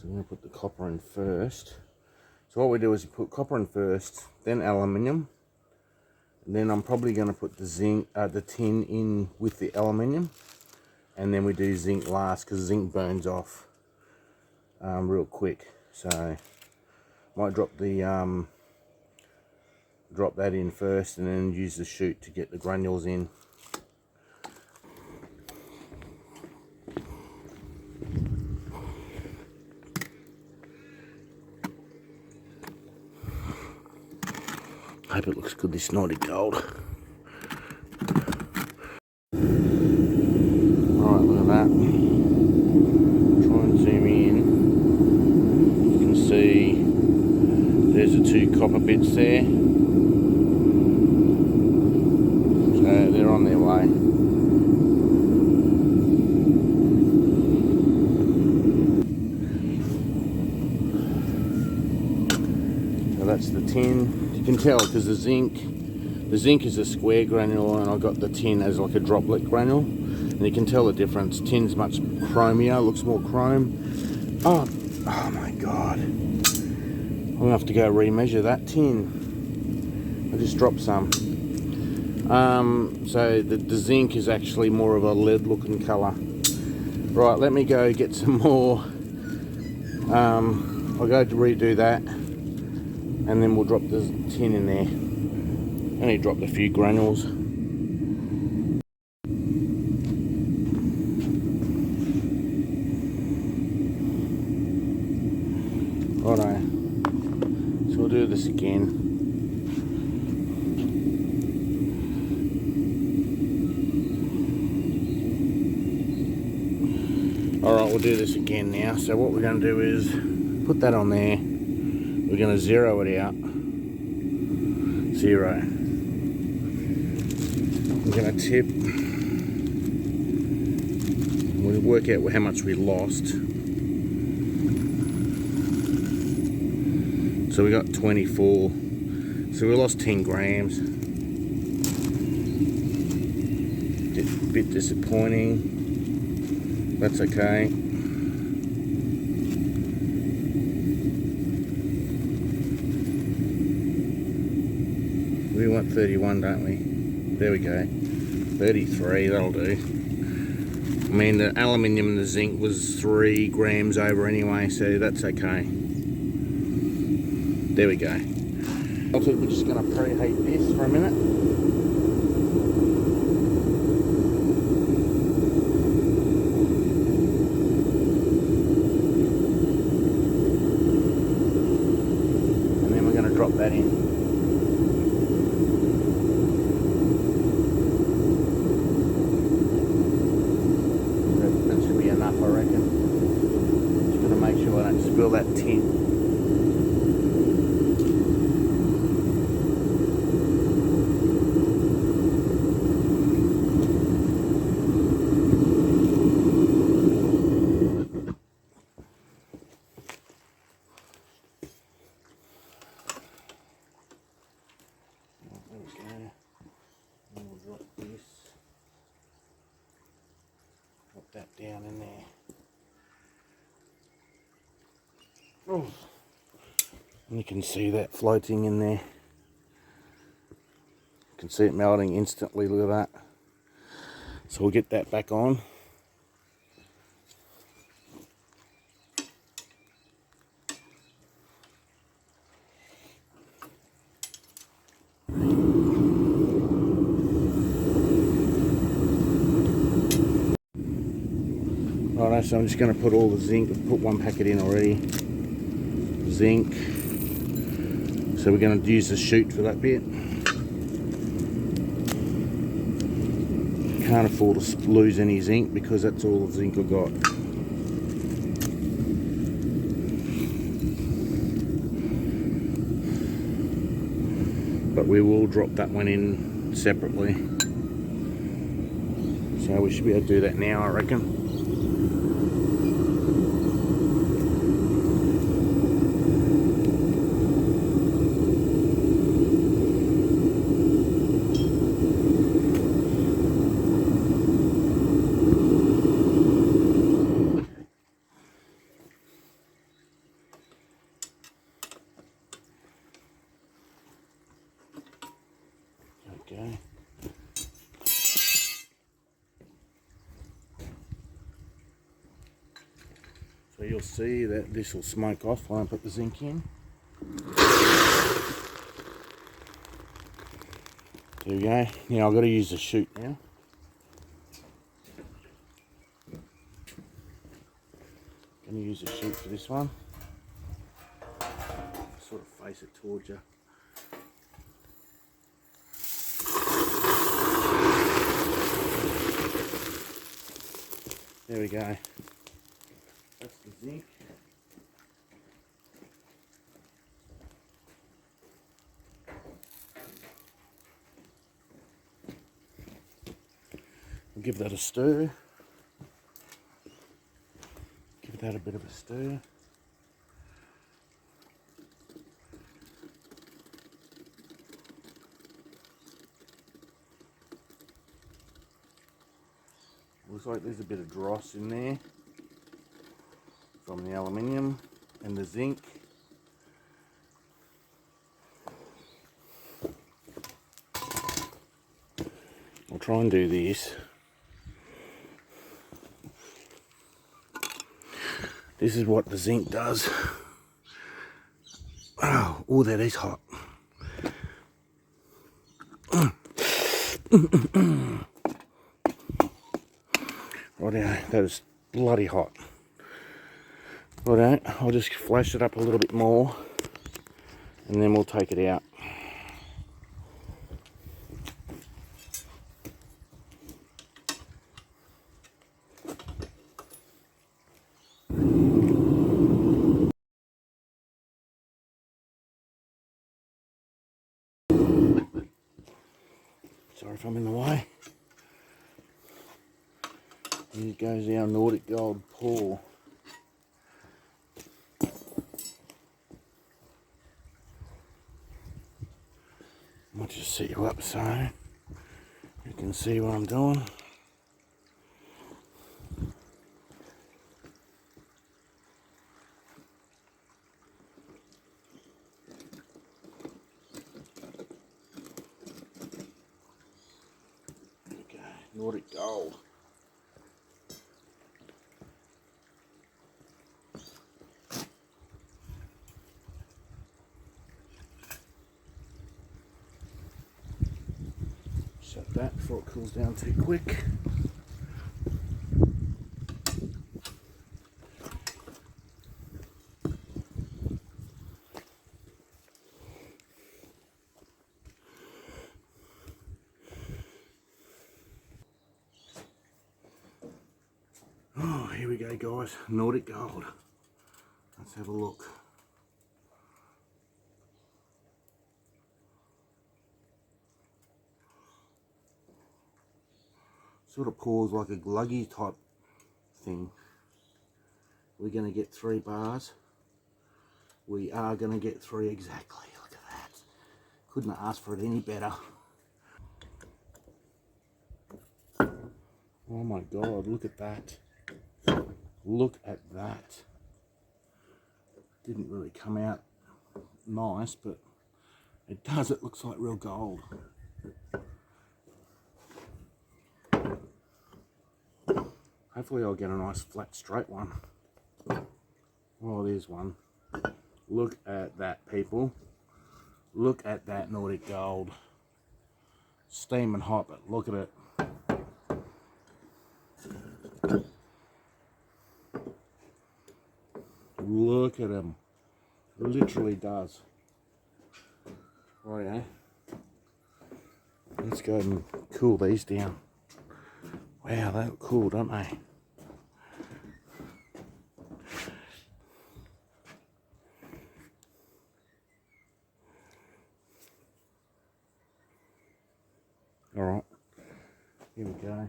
I'm going to put the copper in first. So what we do is we put copper in first, then aluminium. And then I'm probably going to put the zinc, the tin in with the aluminium. And then we do zinc last, because zinc burns off real quick. So might drop the drop that in first, and then use the chute to get the granules in. Hope it looks good, this Nordic Gold. Alright, look at that. Try and zoom in. You can see there's the two copper bits there. So they're on their way. So that's the tin. You can tell because the zinc is a square granule, and I got the tin as like a droplet granule, and you can tell the difference. Tin's much chromier, looks more chrome. Oh my god, I'm gonna have to go remeasure that tin. I just dropped some. So the zinc is actually more of a lead looking colour. Right, let me go get some more. I'll go to redo that, and then we'll drop the tin in there. Only dropped a few granules. Righto, so we'll do this again. Alright, we'll do this again now. So what we're going to do is put that on there. We're going to zero it out. 0. I'm going to tip. We'll work out how much we lost. So we got 24. So we lost 10 grams. A bit disappointing. That's okay. We want 31, don't we? There we go. 33, that'll do. I mean, the aluminium and the zinc was 3 grams over anyway, so that's okay. There we go. We're just going to preheat this for a minute. And then we're going to drop that in. Spill that tin. There we go. And we'll drop this. Put that down in there. Oh, and you can see that floating in there. You can see it melting instantly, look at that. So we'll get that back on. Alright, so I'm just going to put all the zinc. I've put one packet in already. Zinc. So we're going to use the chute for that bit. Can't afford to lose any zinc because that's all the zinc I've got. But we will drop that one in separately. So we should be able to do that now, I reckon. go. So you'll see that this will smoke off when I put the zinc in. There we go. Now I've got to use the chute now. Going to use the chute for this one. Sort of face it towards you. There we go. That's the zinc. We'll give that a stir. Give that a bit of a stir. Looks like there's a bit of dross in there from the aluminium and the zinc. I'll try and do this. This is what the zinc does. Oh, that is hot. Righto, that is bloody hot. Righto, I'll just flash it up a little bit more and then we'll take it out. Sorry if I'm in the way. Here goes our Nordic Gold pour. I'll just set you up so you can see what I'm doing. Okay, Nordic Gold. Shut that before it cools down too quick. Oh, here we go guys, Nordic Gold. Let's have a look. Sort of pours like a gluggy type thing. We're going to get 3 bars. We are going to get 3 exactly. Look at that. Couldn't have asked for it any better. Oh my god, look at that. Look at that. Didn't really come out nice, but it does. It looks like real gold. Hopefully I'll get a nice flat straight one. Oh, there's one. Look at that, people. Look at that Nordic Gold. Steaming hot, but look at it. Look at him. Literally does. Right, let's go and cool these down. Wow, they look cool, don't they? Alright, here we go.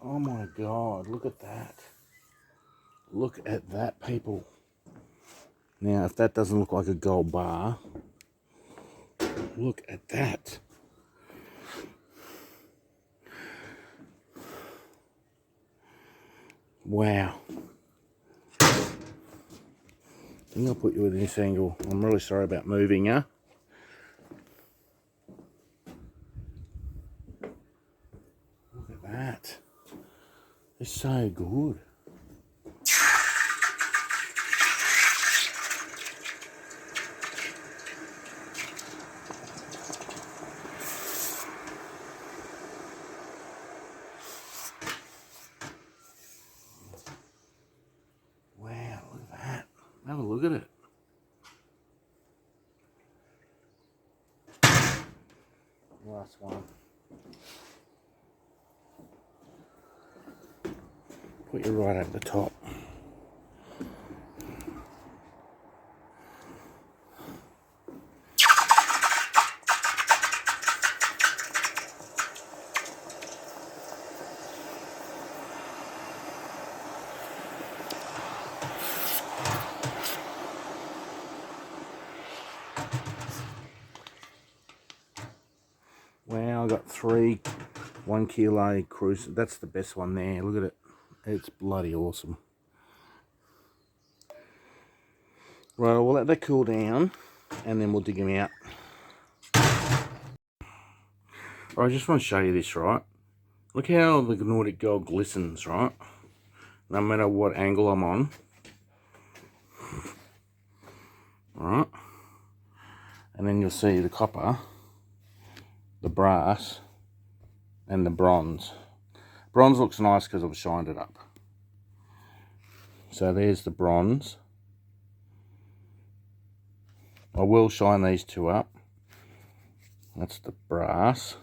Oh my god, look at that. Look at that, people. Now, if that doesn't look like a gold bar, look at that. Wow. I think I'll put you at this angle. I'm really sorry about moving you. Look at that. It's so good. Wow, look at that. Have a look at it. Last one. Put you right over the top. Wow, I got 3 1 kilo cruise. That's the best one there. Look at it. It's bloody awesome. Right, we'll let that cool down and then we'll dig them out. I just want to show you this, right? Look how the Nordic Gold glistens, right? No matter what angle I'm on. Right? And then you'll see the copper, the brass, and the bronze. Bronze looks nice because I've shined it up. So there's the bronze. I will shine these two up. That's the brass.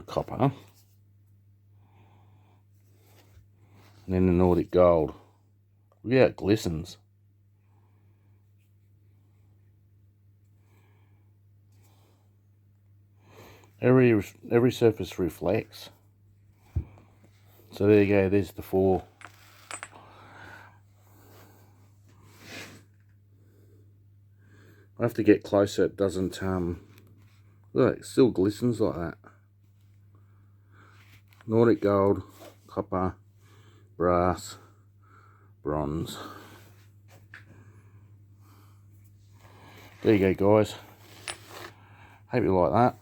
Copper. And then the Nordic Gold. Look how it glistens. Every surface reflects. So there you go, there's the 4. I have to get closer, it doesn't look, it still glistens like that. Nordic Gold, copper, brass, bronze. There you go, guys. Hope you like that.